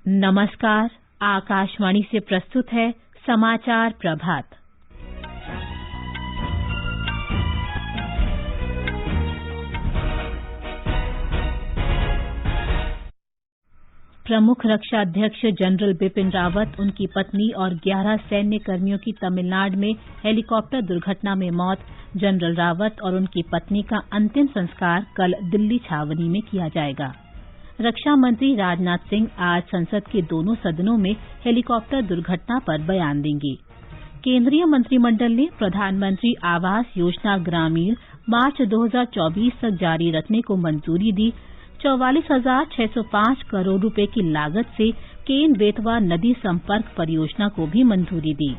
नमस्कार। आकाशवाणी से प्रस्तुत है समाचार प्रभात। प्रमुख रक्षा अध्यक्ष जनरल बिपिन रावत, उनकी पत्नी और 11 सैन्य कर्मियों की तमिलनाडु में हेलीकॉप्टर दुर्घटना में मौत। जनरल रावत और उनकी पत्नी का अंतिम संस्कार कल दिल्ली छावनी में किया जाएगा। रक्षा मंत्री राजनाथ सिंह आज संसद के दोनों सदनों में हेलीकॉप्टर दुर्घटना पर बयान देंगे। केंद्रीय मंत्रिमंडल ने प्रधानमंत्री आवास योजना ग्रामीण मार्च 2024 तक जारी रखने को मंजूरी दी। 44,605 करोड़ रुपए की लागत से केन बेतवा नदी संपर्क परियोजना को भी मंजूरी दी।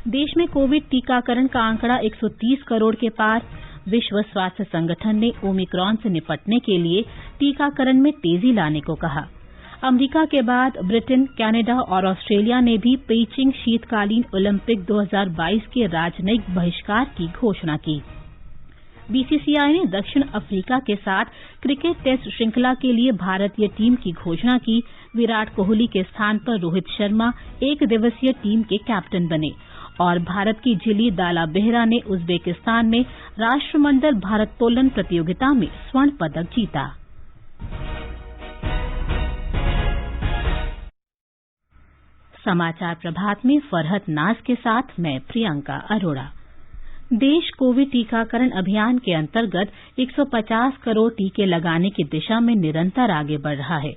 देश में कोविड टीकाकरण का आंकड़ा 130 करोड़ के पार। विश्व स्वास्थ्य संगठन ने ओमिक्रॉन से निपटने के लिए टीकाकरण में तेजी लाने को कहा। अमेरिका के बाद ब्रिटेन, कनाडा और ऑस्ट्रेलिया ने भी पेइचिंग शीतकालीन ओलंपिक 2022 के राजनयिक बहिष्कार की घोषणा की। बीसीसीआई ने दक्षिण अफ्रीका के साथ क्रिकेट टेस्ट श्रृंखला के लिए भारतीय टीम की घोषणा की। विराट कोहली के स्थान पर रोहित शर्मा एक दिवसीय टीम के कैप्टन बने और भारत की झिली दाला बेहरा ने उज्बेकिस्तान में राष्ट्रमंडल भारोत्तोलन प्रतियोगिता में स्वर्ण पदक जीता। समाचार प्रभात में फरहत नाज के साथ मैं प्रियंका अरोड़ा। देश कोविड टीकाकरण अभियान के अंतर्गत 150 करोड़ टीके लगाने की दिशा में निरंतर आगे बढ़ रहा है।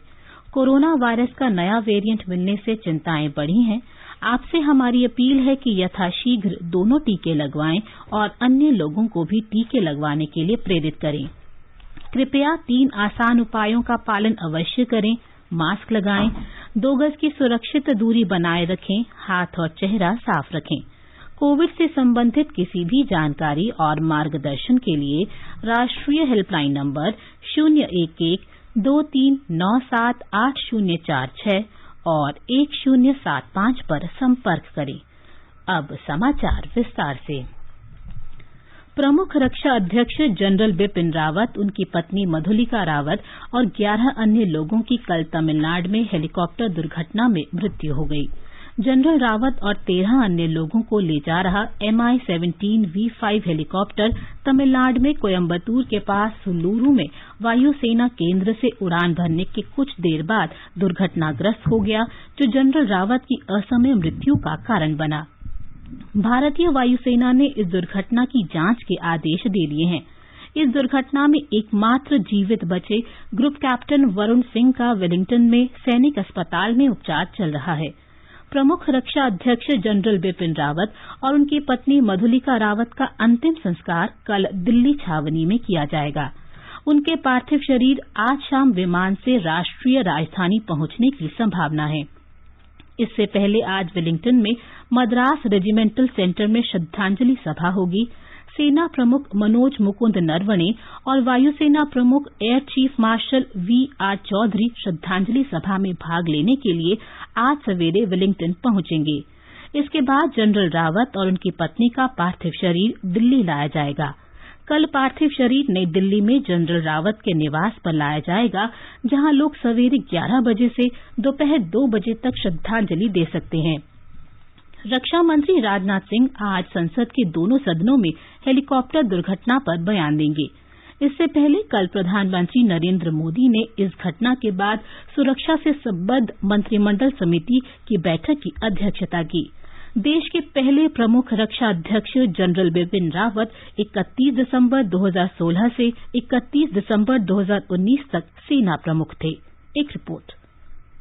कोरोना वायरस का नया वेरिएंट मिलने से चिंताएं बढ़ी हैं। आपसे हमारी अपील है कि यथाशीघ्र दोनों टीके लगवाएं और अन्य लोगों को भी टीके लगवाने के लिए प्रेरित करें। कृपया 3 आसान उपायों का पालन अवश्य करें। मास्क लगाएं, 2 गज की सुरक्षित दूरी बनाए रखें, हाथ और चेहरा साफ रखें। कोविड से संबंधित किसी भी जानकारी और मार्गदर्शन के लिए राष्ट्रीय हेल्पलाइन नंबर 011-2397-8046 और 1075 पर संपर्क करें। अब समाचार विस्तार से। प्रमुख रक्षा अध्यक्ष जनरल बिपिन रावत, उनकी पत्नी मधुलिका रावत और 11 अन्य लोगों की कल तमिलनाडु में हेलीकॉप्टर दुर्घटना में मृत्यु हो गई। जनरल रावत और 13 अन्य लोगों को ले जा रहा MI-17 V5 हेलीकॉप्टर तमिलनाडु में कोयम्बटूर के पास सुल्लूरू में वायुसेना केंद्र से उड़ान भरने के कुछ देर बाद दुर्घटनाग्रस्त हो गया, जो जनरल रावत की असमय मृत्यु का कारण बना। भारतीय वायुसेना ने इस दुर्घटना की जांच के आदेश दे दिए हैं। इस दुर्घटना में एकमात्र जीवित बचे ग्रुप कैप्टन वरुण सिंह का वेलिंगटन में सैनिक अस्पताल में उपचार चल रहा है। प्रमुख रक्षा अध्यक्ष जनरल बिपिन रावत और उनकी पत्नी मधुलिका रावत का अंतिम संस्कार कल दिल्ली छावनी में किया जाएगा। उनके पार्थिव शरीर आज शाम विमान से राष्ट्रीय राजधानी पहुंचने की संभावना है। इससे पहले आज वेलिंगटन में मद्रास रेजिमेंटल सेंटर में श्रद्धांजलि सभा होगी। सेना प्रमुख मनोज मुकुंद नरवणे और वायुसेना प्रमुख air chief marshal VR Chaudhary श्रद्धांजलि सभा में भाग लेने के लिए आज सवेरे वेलिंगटन पहुंचेंगे। इसके बाद जनरल रावत और उनकी पत्नी का पार्थिव शरीर दिल्ली लाया जाएगा। कल पार्थिव शरीर नई दिल्ली में जनरल रावत के निवास पर लाया जाएगा, जहां लोग सवेरे 11 बजे से दोपहर 2 बजे तक श्रद्धांजलि दे सकते हैं। रक्षा मंत्री राजनाथ सिंह आज संसद के दोनों सदनों में हेलीकॉप्टर दुर्घटना पर बयान देंगे। इससे पहले कल प्रधानमंत्री नरेंद्र मोदी ने इस घटना के बाद सुरक्षा से संबद्ध मंत्रिमंडल समिति की बैठक की अध्यक्षता की। देश के पहले प्रमुख रक्षा अध्यक्ष जनरल बिपिन रावत 31 दिसंबर 2016 से 31 दिसंबर 2019 तक सेना प्रमुख थे। एक रिपोर्ट।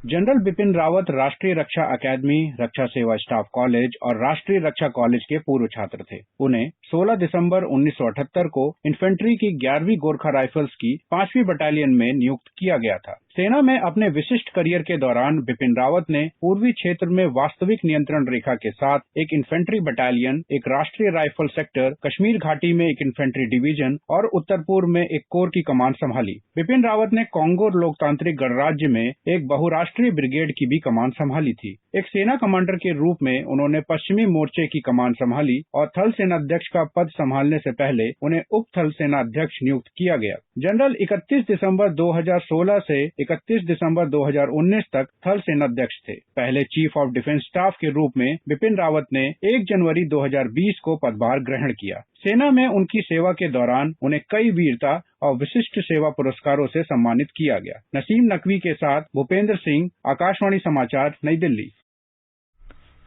जनरल बिपिन रावत राष्ट्रीय रक्षा अकादमी, रक्षा सेवा स्टाफ कॉलेज और राष्ट्रीय रक्षा कॉलेज के पूर्व छात्र थे। उन्हें 16 दिसंबर 1978 को इन्फेंट्री की 11वीं गोरखा राइफल्स की 5वीं बटालियन में नियुक्त किया गया था। सेना में अपने विशिष्ट करियर के दौरान बिपिन रावत ने पूर्वी क्षेत्र में वास्तविक नियंत्रण रेखा के साथ एक इन्फेंट्री बटालियन, एक राष्ट्रीय राइफल सेक्टर, कश्मीर घाटी में एक इन्फेंट्री डिवीजन और उत्तर पूर्व में एक कोर की कमान संभाली। बिपिन रावत ने कांगो लोकतांत्रिक गणराज्य में एक बहुराष्ट्रीय ब्रिगेड की भी कमान संभाली थी। एक सेना कमांडर के रूप में उन्होंने पश्चिमी मोर्चे की कमान संभाली और थल सेनाध्यक्ष का का पद संभालने से पहले उन्हें उप थल सेना अध्यक्ष नियुक्त किया गया। जनरल 31 दिसंबर 2016 से 31 दिसंबर 2019 तक थल सेनाध्यक्ष थे। पहले चीफ ऑफ डिफेंस स्टाफ के रूप में बिपिन रावत ने 1 जनवरी 2020 को पदभार ग्रहण किया। सेना में उनकी सेवा के दौरान उन्हें कई वीरता और विशिष्ट सेवा पुरस्कारों से सम्मानित किया गया। नसीम नकवी के साथ भूपेंद्र सिंह, आकाशवाणी समाचार, नई दिल्ली।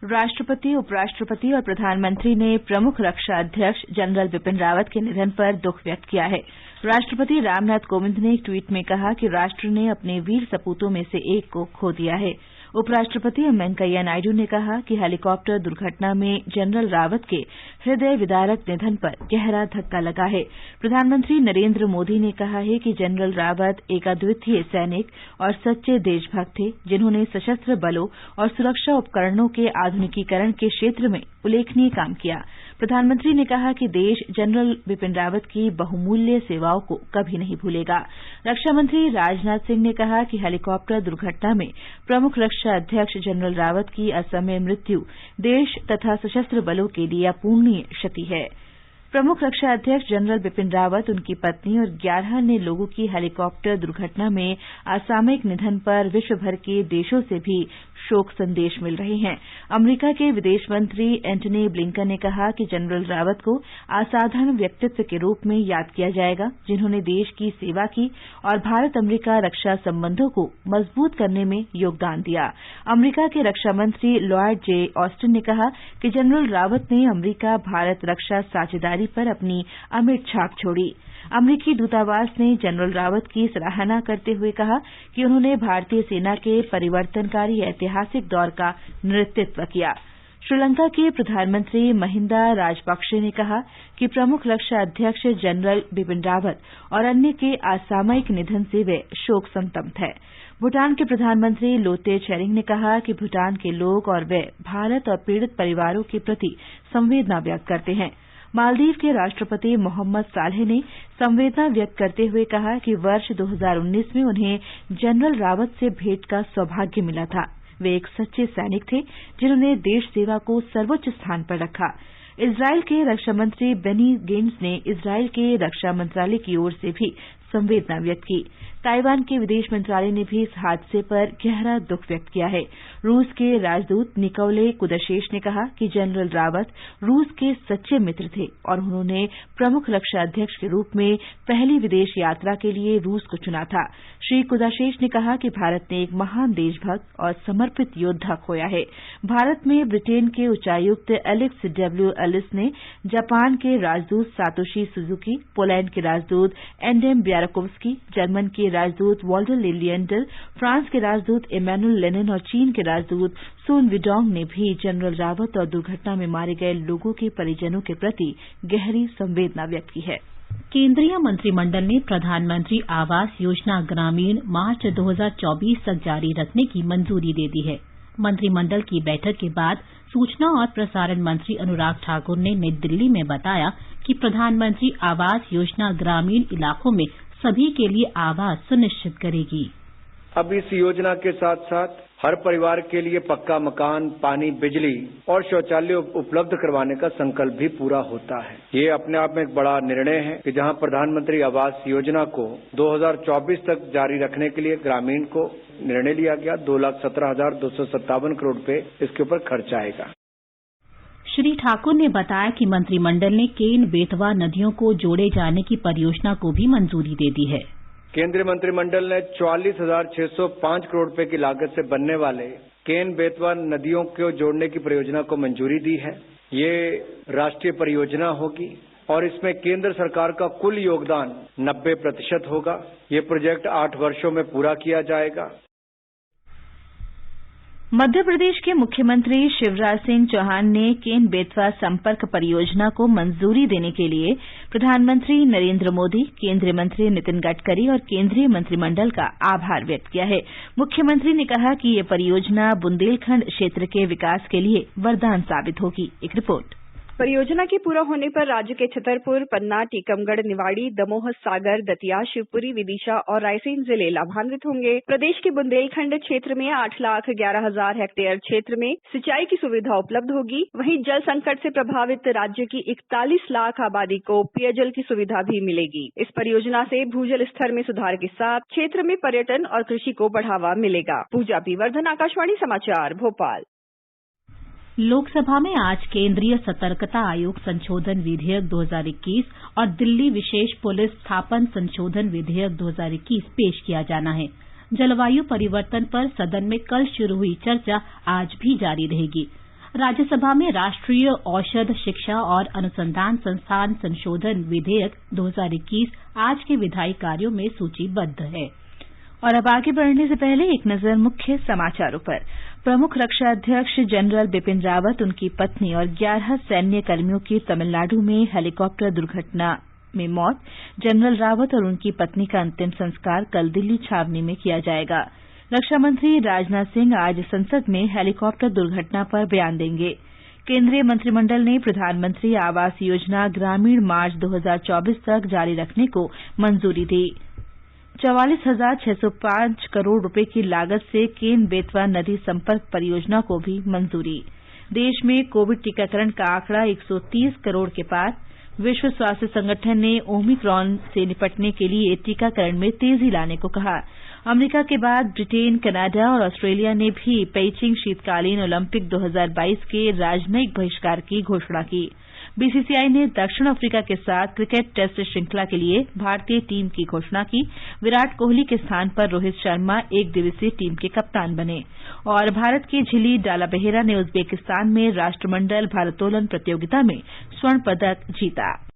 राष्ट्रपति, उपराष्ट्रपति और प्रधानमंत्री ने प्रमुख रक्षा अध्यक्ष जनरल बिपिन रावत के निधन पर दुख व्यक्त किया है। राष्ट्रपति रामनाथ कोविंद ने एक ट्वीट में कहा कि राष्ट्र ने अपने वीर सपूतों में से एक को खो दिया है। उपराष्ट्रपति एम वेंकैया नायडू ने कहा कि हेलीकॉप्टर दुर्घटना में जनरल रावत के हृदय विदारक निधन पर गहरा धक्का लगा है। प्रधानमंत्री नरेंद्र मोदी ने कहा है कि जनरल रावत एक अद्वितीय सैनिक और सच्चे देशभक्त थे, जिन्होंने सशस्त्र बलों और सुरक्षा उपकरणों के आधुनिकीकरण के क्षेत्र में उल्लेखनीय काम किया। प्रधानमंत्री ने कहा कि देश जनरल बिपिन रावत की बहुमूल्य सेवाओं को कभी नहीं भूलेगा। रक्षा मंत्री राजनाथ सिंह ने कहा कि हेलीकॉप्टर दुर्घटना में प्रमुख रक्षा अध्यक्ष जनरल रावत की असमय मृत्यु देश तथा सशस्त्र बलों के लिए अपूरणीय क्षति है। प्रमुख रक्षा अध्यक्ष जनरल बिपिन रावत, उनकी पत्नी और 11 अन्य लोगों की हेलीकॉप्टर दुर्घटना में असामयिक निधन पर विश्व भर के देशों से भी शोक संदेश मिल रहे हैं। अमेरिका के विदेश मंत्री एंटनी ब्लिंकन ने कहा कि जनरल रावत को असाधारण व्यक्तित्व के रूप में याद किया जाएगा, जिन्होंने देश की सेवा की और भारत अमेरिका रक्षा संबंधों को मजबूत करने में योगदान दिया। अमेरिका के रक्षा मंत्री लॉयड जे ऑस्टिन ने कहा कि जनरल रावत ने अमेरिका भारत रक्षा साझेदारी पर अपनी अमिट छाप छोड़ी। अमेरिकी दूतावास ने जनरल रावत की सराहना करते हुए कहा कि उन्होंने भारतीय सेना के परिवर्तनकारी ऐतिहासिक दौर का नेतृत्व किया। श्रीलंका के प्रधानमंत्री महिंदा राजपक्षे ने कहा कि प्रमुख रक्षा अध्यक्ष जनरल बिपिन रावत और अन्य के असामयिक निधन से वे शोक संतप्त हैं। भूटान के प्रधानमंत्री लोते छेरिंग ने कहा कि भूटान के लोग और वे भारत और पीड़ित परिवारों के प्रति संवेदना व्यक्त करते हैं। मालदीव के राष्ट्रपति मोहम्मद सालेह ने संवेदना व्यक्त करते हुए कहा कि वर्ष 2019 में उन्हें जनरल रावत से भेंट का सौभाग्य मिला था। वे एक सच्चे सैनिक थे, जिन्होंने देश सेवा को सर्वोच्च स्थान पर रखा। इजरायल के रक्षा मंत्री बेनी गेंट्स ने इजरायल के रक्षा मंत्रालय की ओर से भी संवेदना व्यक्त की। ताइवान के विदेश मंत्रालय ने भी इस हादसे पर गहरा दुख व्यक्त किया है। रूस के राजदूत निकोले कुदाशेस ने कहा कि जनरल रावत रूस के सच्चे मित्र थे और उन्होंने प्रमुख रक्षा अध्यक्ष के रूप में पहली विदेश यात्रा के लिए रूस को चुना था। श्री कुदाशेस ने कहा कि भारत ने एक महान देशभक्त और समर्पित योद्धा खोया है। भारत में ब्रिटेन के उच्चायुक्त एलेक्स डब्ल्यू एलिस ने जापान के राजदूत सातोशी सुजुकी, पोलैंड के राजदूत एंडेम ब्यारकोव्स्की, जर्मन के राजदूत वॉल्टर लिलियंडर, फ्रांस के राजदूत इमैनुअल लेनिन और चीन के राजदूत सुन विडोंग ने भी जनरल रावत और दुर्घटना में मारे गए लोगों के परिजनों के प्रति गहरी संवेदना व्यक्त की है। केंद्रीय मंत्रिमंडल ने प्रधानमंत्री आवास योजना ग्रामीण मार्च 2024 तक जारी रखने की मंजूरी दे दी है। मंत्रिमंडल की बैठक के बाद सूचना और प्रसारण मंत्री अनुराग ठाकुर ने नई दिल्ली में बताया कि प्रधानमंत्री आवास योजना ग्रामीण इलाकों में सभी के लिए आवास सुनिश्चित करेगी। अब इस योजना के साथ साथ हर परिवार के लिए पक्का मकान, पानी, बिजली और शौचालय उपलब्ध करवाने का संकल्प भी पूरा होता है। ये अपने आप में एक बड़ा निर्णय है कि जहां प्रधानमंत्री आवास योजना को 2024 तक जारी रखने के लिए ग्रामीण को निर्णय लिया गया। 2,17,257 करोड़ रुपए इसके ऊपर खर्च आएगा। श्री ठाकुर ने बताया कि मंत्रिमंडल ने केन बेतवा नदियों को जोड़े जाने की परियोजना को भी मंजूरी दे दी है। केंद्रीय मंत्रिमंडल ने 44,605 करोड़ रुपए की लागत से बनने वाले केन बेतवा नदियों को जोड़ने की परियोजना को मंजूरी दी है। ये राष्ट्रीय परियोजना होगी और इसमें केंद्र सरकार का कुल योगदान 90% होगा। ये प्रोजेक्ट 8 वर्षों में पूरा किया जाएगा। मध्य प्रदेश के मुख्यमंत्री शिवराज सिंह चौहान ने केन बेतवा संपर्क परियोजना को मंजूरी देने के लिए प्रधानमंत्री नरेंद्र मोदी, केंद्रीय मंत्री नितिन गडकरी और केंद्रीय मंत्रिमंडल का आभार व्यक्त किया है। मुख्यमंत्री ने कहा कि ये परियोजना बुंदेलखंड क्षेत्र के विकास के लिए वरदान साबित होगी। एक रिपोर्ट। परियोजना के पूरा होने पर राज्य के छतरपुर, पन्ना, टीकमगढ़, निवाड़ी, दमोह, सागर, दतिया, शिवपुरी, विदिशा और रायसेन जिले लाभान्वित होंगे। प्रदेश के बुंदेलखंड क्षेत्र में 8,11,000 हेक्टेयर क्षेत्र में सिंचाई की सुविधा उपलब्ध होगी। वहीं जल संकट से प्रभावित राज्य की 41 लाख आबादी को पेयजल की सुविधा भी मिलेगी। इस परियोजना से भूजल स्तर में सुधार के साथ क्षेत्र में पर्यटन और कृषि को बढ़ावा मिलेगा। पूजा पी वर्धन, आकाशवाणी समाचार, भोपाल। लोकसभा में आज केंद्रीय सतर्कता आयोग संशोधन विधेयक 2021 और दिल्ली विशेष पुलिस स्थापन संशोधन विधेयक 2021 पेश किया जाना है। जलवायु परिवर्तन पर सदन में कल शुरू हुई चर्चा आज भी जारी रहेगी। राज्यसभा में राष्ट्रीय औषध शिक्षा और अनुसंधान संस्थान संशोधन विधेयक 2021 आज के विधायी कार्यों में सूचीबद्ध है। और अब आगे बढ़ने से पहले एक नजर मुख्य समाचारों पर। प्रमुख रक्षा अध्यक्ष जनरल बिपिन रावत, उनकी पत्नी और 11 सैन्य कर्मियों की तमिलनाडु में हेलीकॉप्टर दुर्घटना में मौत। जनरल रावत और उनकी पत्नी का अंतिम संस्कार कल दिल्ली छावनी में किया जाएगा। रक्षा मंत्री राजनाथ सिंह आज संसद में हेलीकॉप्टर दुर्घटना पर बयान देंगे। केंद्रीय मंत्रिमंडल ने प्रधानमंत्री आवास योजना ग्रामीण मार्च 2024 तक जारी रखने को मंजूरी दी। 44,605 करोड़ रुपए की लागत से केन बेतवा नदी संपर्क परियोजना को भी मंजूरी। देश में कोविड टीकाकरण का आंकड़ा 130 करोड़ के पार। विश्व स्वास्थ्य संगठन ने ओमिक्रॉन से निपटने के लिए टीकाकरण में तेजी लाने को कहा। अमेरिका के बाद ब्रिटेन, कनाडा और ऑस्ट्रेलिया ने भी पेइचिंग शीतकालीन ओलंपिक 2022 के राजनयिक बहिष्कार की घोषणा की। बीसीसीआई ने दक्षिण अफ्रीका के साथ क्रिकेट टेस्ट श्रृंखला के लिए भारतीय टीम की घोषणा की। विराट कोहली के स्थान पर रोहित शर्मा एक दिवसीय टीम के कप्तान बने। और भारत की झिली डाला बेहेरा ने उज्बेकिस्तान में राष्ट्रमंडल भारोत्तोलन प्रतियोगिता में स्वर्ण पदक जीता।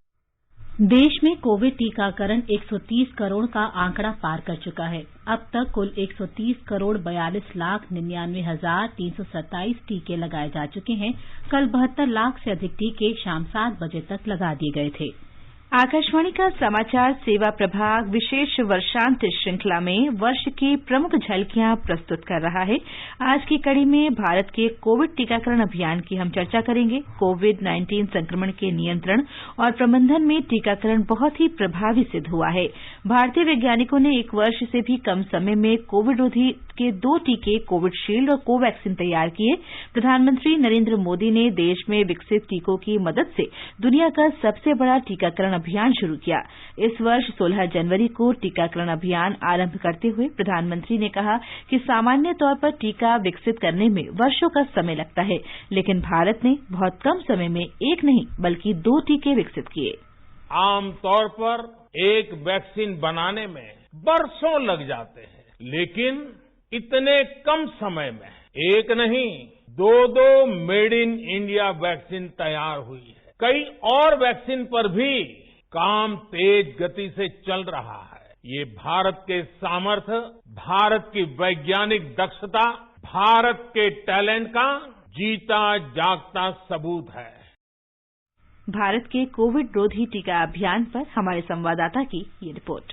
देश में कोविड टीकाकरण 130 करोड़ का आंकड़ा पार कर चुका है। अब तक कुल 130 करोड़ 42,99,327 टीके लगाए जा चुके हैं। कल 72 लाख से अधिक टीके शाम 7 बजे तक लगा दिए गए थे। आकाशवाणी का समाचार सेवा प्रभाग विशेष वर्षांत श्रृंखला में वर्ष की प्रमुख झलकियां प्रस्तुत कर रहा है। आज की कड़ी में भारत के कोविड टीकाकरण अभियान की हम चर्चा करेंगे। कोविड-19 संक्रमण के नियंत्रण और प्रबंधन में टीकाकरण बहुत ही प्रभावी सिद्ध हुआ है। भारतीय वैज्ञानिकों ने 1 वर्ष से भी कम समय में कोविड रोधी के 2 टीके कोविशील्ड और कोवैक्सीन तैयार किए। प्रधानमंत्री नरेंद्र मोदी ने देश में विकसित टीकों की मदद से दुनिया का सबसे बड़ा टीकाकरण अभियान शुरू किया। इस वर्ष 16 जनवरी को टीकाकरण अभियान आरंभ करते हुए प्रधानमंत्री ने कहा कि सामान्य तौर पर टीका विकसित करने में वर्षों का समय लगता है, लेकिन भारत ने बहुत कम समय में 1 नहीं बल्कि 2 टीके विकसित किए। आमतौर पर एक वैक्सीन बनाने में बरसों लग जाते हैं, लेकिन इतने कम समय में 1 नहीं 2 मेड इन इंडिया वैक्सीन तैयार हुई है। कई और वैक्सीन पर भी काम तेज गति से चल रहा है। ये भारत के सामर्थ्य, भारत की वैज्ञानिक दक्षता, भारत के टैलेंट का जीता जागता सबूत है। भारत के कोविड रोधी टीका अभियान पर हमारे संवाददाता की ये रिपोर्ट।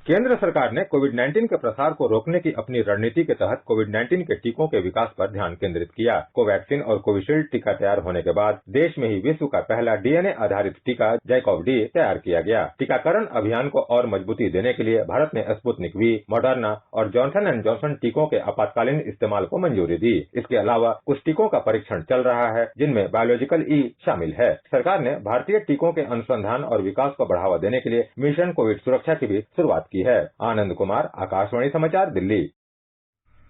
केंद्र सरकार ने कोविड-19 के प्रसार को रोकने की अपनी रणनीति के तहत कोविड-19 के टीकों के विकास पर ध्यान केंद्रित किया। कोवैक्सीन और कोविशील्ड टीका तैयार होने के बाद देश में ही विश्व का पहला डीएनए आधारित टीका जैकॉव-डी तैयार किया गया। टीकाकरण अभियान को और मजबूती देने के लिए भारत ने स्पुतनिक वी, मॉडर्ना और जॉनसन एंड जॉनसन टीकों के आपातकालीन इस्तेमाल को मंजूरी दी। इसके अलावा कुछ टीकों का परीक्षण चल रहा है, जिनमें बायोलॉजिकल ई शामिल है। सरकार ने भारतीय टीकों के अनुसंधान और विकास को बढ़ावा देने के लिए मिशन कोविड सुरक्षा की भी शुरुआत की है। आनंद कुमार, आकाशवाणी समाचार, दिल्ली।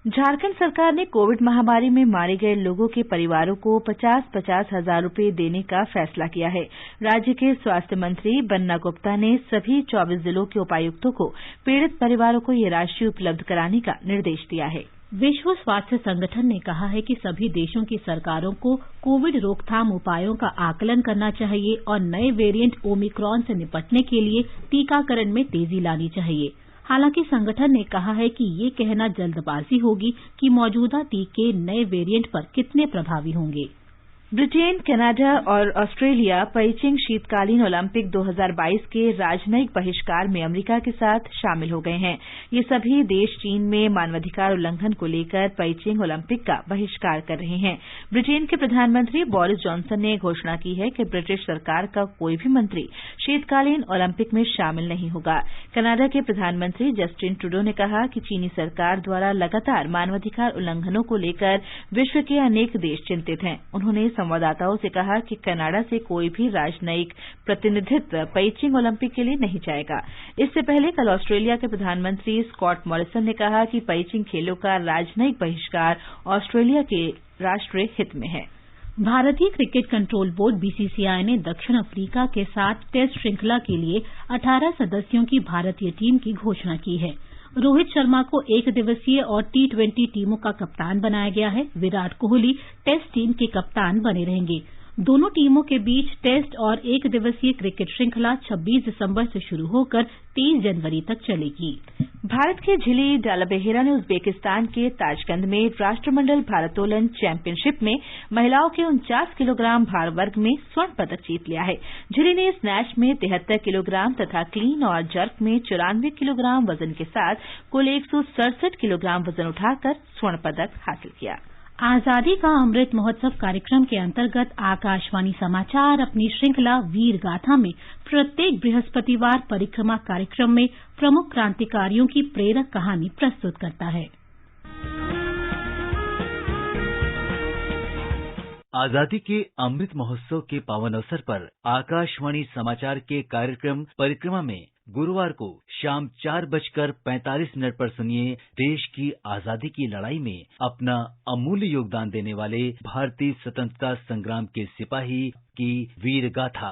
झारखंड सरकार ने कोविड महामारी में मारे गए लोगों के परिवारों को 50-50 हजार रुपए देने का फैसला किया है। राज्य के स्वास्थ्य मंत्री बन्ना गुप्ता ने सभी 24 जिलों के उपायुक्तों को पीड़ित परिवारों को ये राशि उपलब्ध कराने का निर्देश दिया है। विश्व स्वास्थ्य संगठन ने कहा है कि सभी देशों की सरकारों को कोविड रोकथाम उपायों का आकलन करना चाहिए और नए वेरिएंट ओमिक्रॉन से निपटने के लिए टीकाकरण में तेजी लानी चाहिए। हालांकि संगठन ने कहा है कि ये कहना जल्दबाजी होगी कि मौजूदा टीके नए वेरिएंट पर कितने प्रभावी होंगे। ब्रिटेन, कनाडा और ऑस्ट्रेलिया पेइचिंग शीतकालीन ओलंपिक 2022 के राजनयिक बहिष्कार में अमेरिका के साथ शामिल हो गए हैं। ये सभी देश चीन में मानवाधिकार उल्लंघन को लेकर पेइचिंग ओलंपिक का बहिष्कार कर रहे हैं। ब्रिटेन के प्रधानमंत्री बोरिस जॉनसन ने घोषणा की है कि ब्रिटिश सरकार का कोई भी मंत्री शीतकालीन ओलंपिक में शामिल नहीं होगा। कनाडा के प्रधानमंत्री जस्टिन ट्रूडो ने कहा कि चीनी सरकार द्वारा लगातार मानवाधिकार उल्लंघनों को लेकर विश्व के अनेक देश चिंतित हैं। उन्होंने संवाददाताओं से कहा कि कनाडा से कोई भी राजनयिक प्रतिनिधित्व पेइचिंग ओलंपिक के लिए नहीं जाएगा। इससे पहले कल ऑस्ट्रेलिया के प्रधानमंत्री स्कॉट मॉरिसन ने कहा कि पेइचिंग खेलों का राजनयिक बहिष्कार ऑस्ट्रेलिया के राष्ट्रीय हित में है। भारतीय क्रिकेट कंट्रोल बोर्ड बीसीसीआई ने दक्षिण अफ्रीका के साथ टेस्ट श्रृंखला के लिए 18 सदस्यों की भारतीय टीम की घोषणा की है। रोहित शर्मा को एक दिवसीय और T20 टीमों का कप्तान बनाया गया है। विराट कोहली टेस्ट टीम के कप्तान बने रहेंगे। दोनों टीमों के बीच टेस्ट और एक दिवसीय क्रिकेट श्रृंखला 26 दिसंबर से शुरू होकर 30 जनवरी तक चलेगी। भारत की झिली डालाबेहेरा ने उज्बेकिस्तान के ताशकंद में राष्ट्रमंडल भारोत्तोलन चैंपियनशिप में महिलाओं के 49 किलोग्राम भार वर्ग में स्वर्ण पदक जीत लिया है। झिली ने स्नैच में 73 किलोग्राम तथा क्लीन और जर्क में 94 किलोग्राम वजन के साथ कुल 167 किलोग्राम वजन उठाकर स्वर्ण पदक हासिल किया। आजादी का अमृत महोत्सव कार्यक्रम के अंतर्गत आकाशवाणी समाचार अपनी श्रृंखला वीर गाथा में प्रत्येक बृहस्पतिवार परिक्रमा कार्यक्रम में प्रमुख क्रांतिकारियों की प्रेरक कहानी प्रस्तुत करता है। आजादी के अमृत महोत्सव के पावन अवसर पर आकाशवाणी समाचार के कार्यक्रम परिक्रमा में गुरुवार को शाम 4:45 पर सुनिए देश की आजादी की लड़ाई में अपना अमूल्य योगदान देने वाले भारतीय स्वतंत्रता संग्राम के सिपाही की वीर गाथा।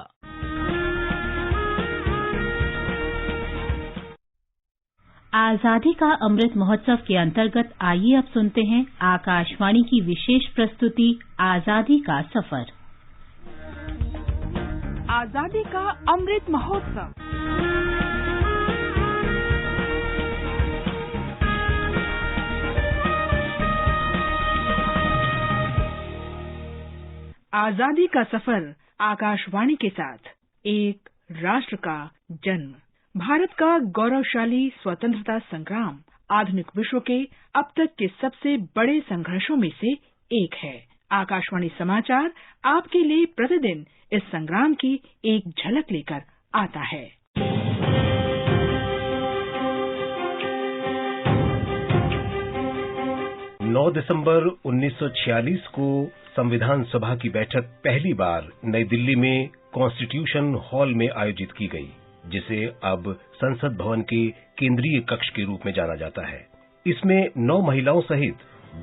आजादी का अमृत महोत्सव के अंतर्गत आइए अब सुनते हैं आकाशवाणी की विशेष प्रस्तुति आजादी का सफर। आजादी का अमृत महोत्सव। आजादी का सफर आकाशवाणी के साथ एक राष्ट्र का जन्म। भारत का गौरवशाली स्वतंत्रता संग्राम आधुनिक विश्व के अब तक के सबसे बड़े संघर्षों में से एक है। आकाशवाणी समाचार आपके लिए प्रतिदिन इस संग्राम की एक झलक लेकर आता है। नौ दिसंबर 1946 को संविधान सभा की बैठक पहली बार नई दिल्ली में कॉन्स्टिट्यूशन हॉल में आयोजित की गई, जिसे अब संसद भवन के केंद्रीय कक्ष के रूप में जाना जाता है। इसमें 9 महिलाओं सहित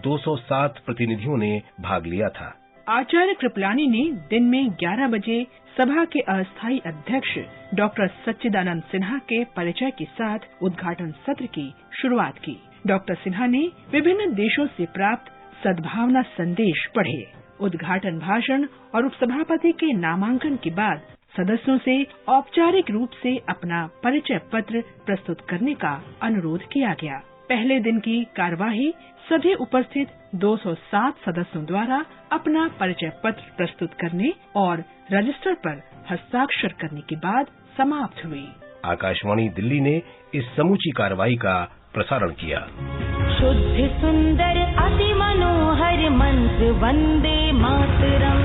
207 प्रतिनिधियों ने भाग लिया था। आचार्य कृपलानी ने दिन में 11 बजे सभा के अस्थायी अध्यक्ष डॉक्टर सच्चिदानंद सिन्हा के परिचय के साथ उद्घाटन सत्र की शुरुआत की। डॉक्टर सिन्हा ने विभिन्न देशों से प्राप्त सद्भावना संदेश पढ़े। उद्घाटन भाषण और उपसभापति के नामांकन के बाद सदस्यों से औपचारिक रूप से अपना परिचय पत्र प्रस्तुत करने का अनुरोध किया गया। पहले दिन की कार्यवाही सभी उपस्थित 207 सदस्यों द्वारा अपना परिचय पत्र प्रस्तुत करने और रजिस्टर पर हस्ताक्षर करने के बाद समाप्त हुई। आकाशवाणी दिल्ली ने इस समूची कार्यवाही का प्रसारण किया। शुद्ध सुंदर अति मनोहर मंत्र वंदे मातरम।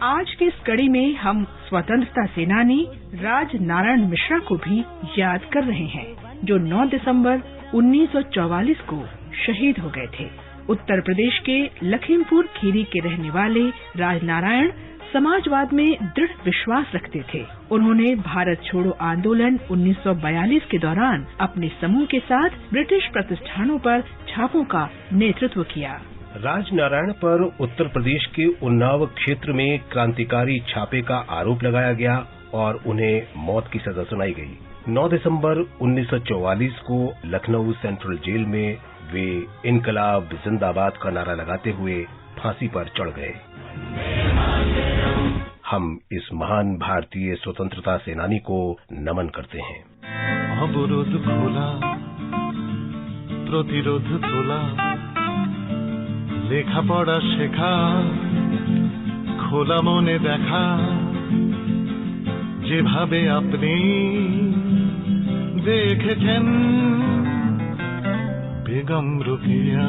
आज की इस कड़ी में हम स्वतंत्रता सेनानी राज नारायण मिश्रा को भी याद कर रहे हैं, जो 9 दिसंबर 1944 को शहीद हो गए थे। उत्तर प्रदेश के लखीमपुर खीरी के रहने वाले राज नारायण समाजवाद में दृढ़ विश्वास रखते थे। उन्होंने भारत छोड़ो आंदोलन 1942 के दौरान अपने समूह के साथ ब्रिटिश प्रतिष्ठानों पर छापों का नेतृत्व किया। राजनारायण पर उत्तर प्रदेश के उन्नाव क्षेत्र में क्रांतिकारी छापे का आरोप लगाया गया और उन्हें मौत की सजा सुनाई गई। 9 दिसंबर 1944 को लखनऊ सेंट्रल जेल में वे इनकलाब जिंदाबाद का नारा लगाते हुए फांसी पर चढ़ गए। हम इस महान भारतीय स्वतंत्रता सेनानी को नमन करते हैं। अवरोध खोला, प्रतिरोध तोला, लेखापढ़ा शेखा, খোলা মনে দেখা যেভাবে আপনি দেখেছেন বেগম রোকেয়া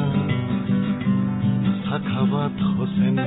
सखावत हुसैन।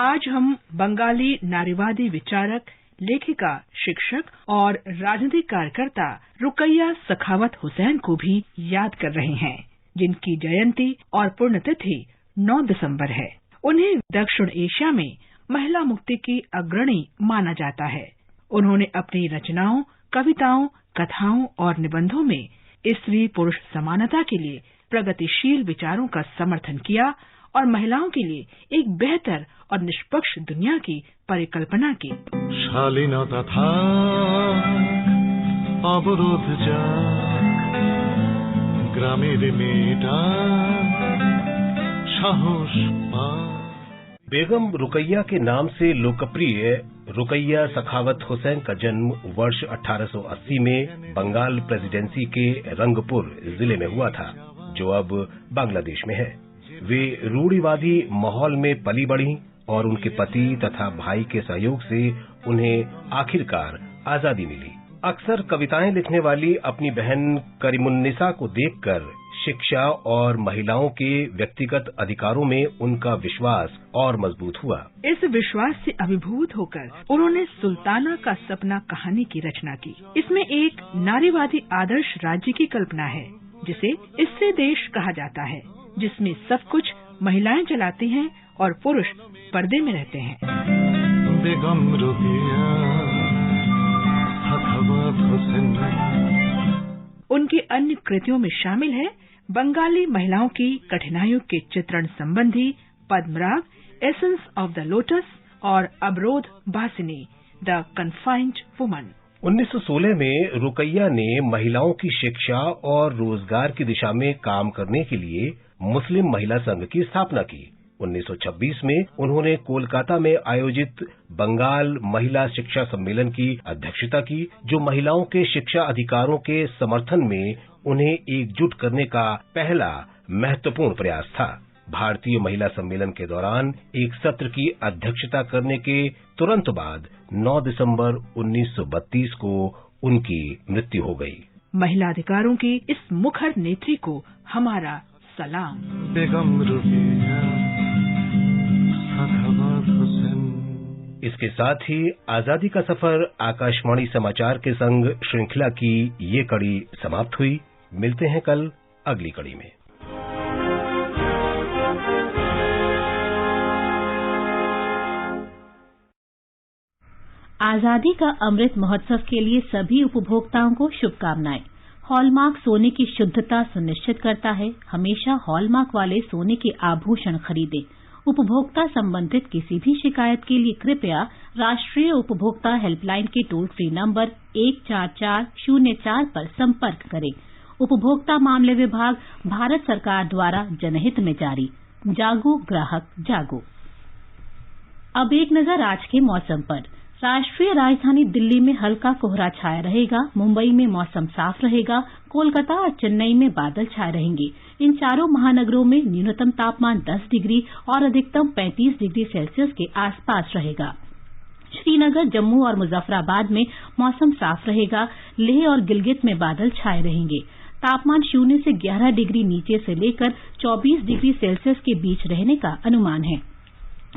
आज हम बंगाली नारीवादी विचारक, लेखिका, शिक्षक और राजनीतिक कार्यकर्ता रुकैया सखावत हुसैन को भी याद कर रहे हैं, जिनकी जयंती और पुण्यतिथि 9 दिसंबर है। उन्हें दक्षिण एशिया में महिला मुक्ति की अग्रणी माना जाता है। उन्होंने अपनी रचनाओं, कविताओं, कथाओं और निबंधों में स्त्री पुरुष समानता के लिए प्रगतिशील विचारों का समर्थन किया और महिलाओं के लिए एक बेहतर और निष्पक्ष दुनिया की परिकल्पना की। शालीनता था अवरोध जा ग्रामेर मेटा साहस पा। बेगम रुकैया के नाम से लोकप्रिय रुकैया सखावत हुसैन का जन्म वर्ष 1880 में बंगाल प्रेसिडेंसी के रंगपुर जिले में हुआ था, जो अब बांग्लादेश में है। वे रूढ़िवादी माहौल में पली बढ़ी और उनके पति तथा भाई के सहयोग से उन्हें आखिरकार आजादी मिली। अक्सर कविताएं लिखने वाली अपनी बहन करीमुन्निसा को देखकर शिक्षा और महिलाओं के व्यक्तिगत अधिकारों में उनका विश्वास और मजबूत हुआ। इस विश्वास से अभिभूत होकर उन्होंने सुल्ताना का सपना कहानी की रचना की। इसमें एक नारीवादी आदर्श राज्य की कल्पना है, जिसे इससे देश कहा जाता है, जिसमें सब कुछ महिलाएं चलाती हैं और पुरुष पर्दे में रहते हैं। बेगम रुकैया सखावत हुसैन। उनकी अन्य कृतियों में शामिल है बंगाली महिलाओं की कठिनाइयों के चित्रण संबंधी पद्मराग, एसेंस ऑफ द लोटस और अवरोध बासिनी, द कन्फाइंड वुमन। 1916 में रुकैया ने महिलाओं की शिक्षा और रोजगार की दिशा में काम करने के लिए मुस्लिम महिला संघ की स्थापना की। 1926 में उन्होंने कोलकाता में आयोजित बंगाल महिला शिक्षा सम्मेलन की अध्यक्षता की, जो महिलाओं के शिक्षा अधिकारों के समर्थन में उन्हें एकजुट करने का पहला महत्वपूर्ण प्रयास था। भारतीय महिला सम्मेलन के दौरान एक सत्र की अध्यक्षता करने के तुरंत बाद 9 दिसंबर 1932 को उनकी मृत्यु हो गई। महिला अधिकारों की इस मुखर नेत्री को हमारा सलाम। बेगम रुकैया सखावत हुसैन। इसके साथ ही आजादी का सफर आकाशवाणी समाचार के संग श्रृंखला की ये कड़ी समाप्त हुई। मिलते हैं कल अगली कड़ी में। आजादी का अमृत महोत्सव के लिए सभी उपभोक्ताओं को शुभकामनाएं। हॉलमार्क सोने की शुद्धता सुनिश्चित करता है। हमेशा हॉलमार्क वाले सोने के आभूषण खरीदें। उपभोक्ता संबंधित किसी भी शिकायत के लिए कृपया राष्ट्रीय उपभोक्ता हेल्पलाइन के टोल फ्री नंबर 14404 पर संपर्क करें। उपभोक्ता मामले विभाग, भारत सरकार द्वारा जनहित में जारी। जागो ग्राहक जागो। अब एक नजर आज के मौसम पर। राष्ट्रीय राजधानी दिल्ली में हल्का कोहरा छाया रहेगा। मुंबई में मौसम साफ रहेगा। कोलकाता और चेन्नई में बादल छाए रहेंगे। इन चारों महानगरों में न्यूनतम तापमान 10 डिग्री और अधिकतम 35 डिग्री सेल्सियस के आसपास रहेगा। श्रीनगर, जम्मू और मुजफ्फराबाद में मौसम साफ रहेगा। लेह और गिलगित में बादल छाए रहेंगे। तापमान 0 से 11 डिग्री नीचे से लेकर 24 डिग्री सेल्सियस के बीच रहने का अनुमान है।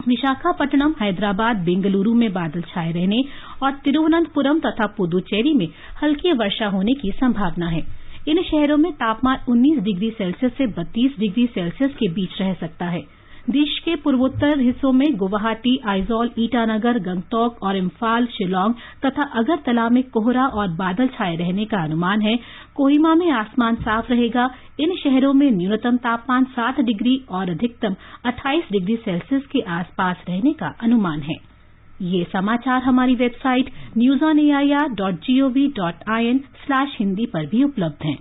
विशाखापट्टनम, हैदराबाद, बेंगलुरु में बादल छाए रहने और तिरुवनंतपुरम तथा पुदुचेरी में हल्की वर्षा होने की संभावना है। इन शहरों में तापमान 19 डिग्री सेल्सियस से 32 डिग्री सेल्सियस के बीच रह सकता है। देश के पूर्वोत्तर हिस्सों में गुवाहाटी, आइजॉल, ईटानगर, गंगटोक और इम्फाल, शिलांग तथा अगरतला में कोहरा और बादल छाए रहने का अनुमान है। कोहिमा में आसमान साफ रहेगा। इन शहरों में न्यूनतम तापमान 7 डिग्री और अधिकतम 28 डिग्री सेल्सियस के आसपास रहने का अनुमान है। ये समाचार हमारी वेबसाइट newsonair.gov.in/hindi पर भी उपलब्ध हैं।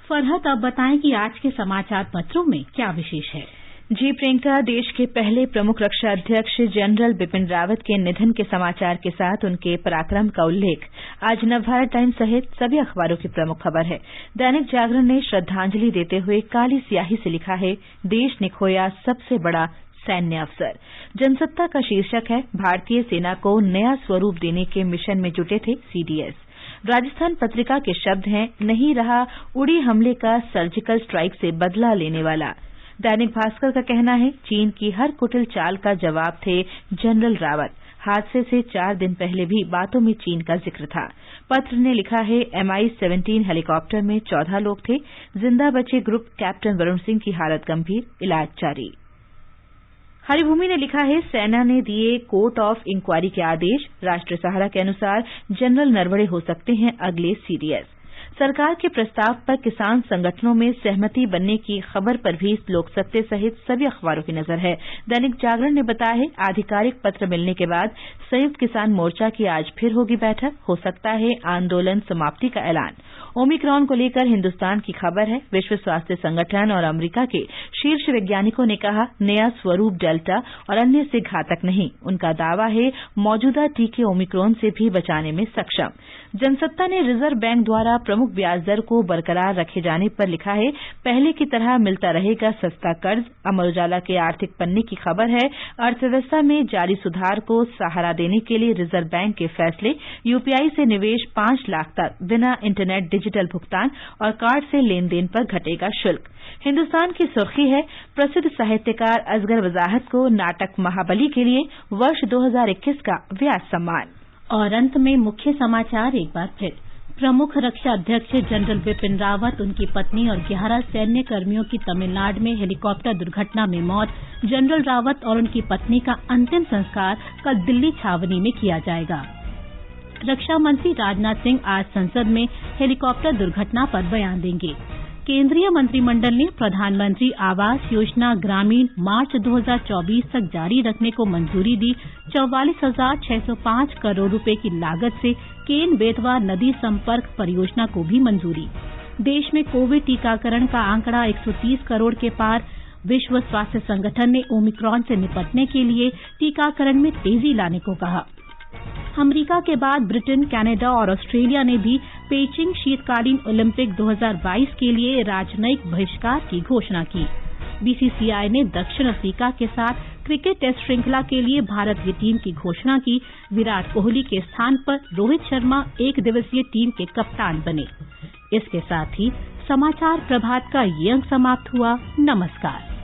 फरहत, अब बताएं कि आज के समाचार पत्रों में क्या विशेष है। जी प्रियंका, देश के पहले प्रमुख रक्षा अध्यक्ष जनरल बिपिन रावत के निधन के समाचार के साथ उनके पराक्रम का उल्लेख आज नवभारत टाइम्स सहित सभी अखबारों की प्रमुख खबर है। दैनिक जागरण ने श्रद्धांजलि देते हुए काली स्याही से लिखा है, देश ने खोया सबसे बड़ा सैन्य अफसर। जनसत्ता का शीर्षक है, भारतीय सेना को नया स्वरूप देने के मिशन में जुटे थे सीडीएस। राजस्थान पत्रिका के शब्द हैं, नहीं रहा उड़ी हमले का सर्जिकल स्ट्राइक से बदला लेने वाला। दैनिक भास्कर का कहना है, चीन की हर कुटिल चाल का जवाब थे जनरल रावत। हादसे से 4 दिन पहले भी बातों में चीन का जिक्र था। पत्र ने लिखा है, MI-17 हेलीकॉप्टर में 14 लोग थे, जिंदा बचे ग्रुप कैप्टन वरुण सिंह की हालत गंभीर, इलाज जारी। हरिभूमि ने लिखा है, सेना ने दिए कोर्ट ऑफ इंक्वायरी के आदेश। राष्ट्रीय सहारा के अनुसार जनरल नरवणे हो सकते हैं अगले सीडीएस। सरकार के प्रस्ताव पर किसान संगठनों में सहमति बनने की खबर पर भी लोक सत्य सहित सभी अखबारों की नजर है। दैनिक जागरण ने बताया है, आधिकारिक पत्र मिलने के बाद संयुक्त किसान मोर्चा की आज फिर होगी बैठक, हो सकता है आंदोलन समाप्ति का ऐलान। ओमिक्रॉन को लेकर हिंदुस्तान की खबर है, विश्व स्वास्थ्य संगठन और अमेरिका के शीर्ष वैज्ञानिकों ने कहा, नया स्वरूप डेल्टा और अन्य से घातक नहीं। उनका दावा है, मौजूदा टीके ओमिक्रॉन से भी बचाने में सक्षम। जनसत्ता ने रिजर्व बैंक द्वारा प्रमुख ब्याज दर को बरकरार रखे जाने पर लिखा है, पहले की तरह मिलता रहेगा सस्ता कर्ज। अमर उजाला के आर्थिक पन्ने की खबर है, अर्थव्यवस्था में जारी सुधार को सहारा देने के लिए रिजर्व बैंक के फैसले। यूपीआई से निवेश 5 लाख तक, बिना इंटरनेट डिजिटल भुगतान और कार्ड से लेन देन पर घटेगा शुल्क। हिंदुस्तान की सुर्खी है, प्रसिद्ध साहित्यकार असगर वजाहत को नाटक महाबली के लिए वर्ष 2021 का व्यास सम्मान। और अंत में मुख्य समाचार एक बार फिर। प्रमुख रक्षा अध्यक्ष जनरल बिपिन रावत, उनकी पत्नी और 11 सैन्य कर्मियों की तमिलनाडु में हेलीकॉप्टर दुर्घटना में मौत। जनरल रावत और उनकी पत्नी का अंतिम संस्कार कल दिल्ली छावनी में किया जाएगा। रक्षा मंत्री राजनाथ सिंह आज संसद में हेलीकॉप्टर दुर्घटना पर बयान देंगे। केंद्रीय मंत्रिमंडल ने प्रधानमंत्री आवास योजना ग्रामीण मार्च 2024 तक जारी रखने को मंजूरी दी। 44,605 करोड़ रुपए की लागत से केन बेतवा नदी संपर्क परियोजना को भी मंजूरी। देश में कोविड टीकाकरण का आंकड़ा 130 करोड़ के पार। विश्व स्वास्थ्य संगठन ने ओमिक्रॉन से निपटने के लिए टीकाकरण में तेजी लाने को कहा। अमेरिका के बाद ब्रिटेन, कनाडा और ऑस्ट्रेलिया ने भी पेइचिंग शीतकालीन ओलंपिक 2022 के लिए राजनयिक बहिष्कार की घोषणा की। बीसीसीआई ने दक्षिण अफ्रीका के साथ क्रिकेट टेस्ट श्रृंखला के लिए भारतीय टीम की घोषणा की। विराट कोहली के स्थान पर रोहित शर्मा 1 दिवसीय टीम के कप्तान बने। इसके साथ ही समाचार प्रभात का ये अंक समाप्त हुआ। नमस्कार।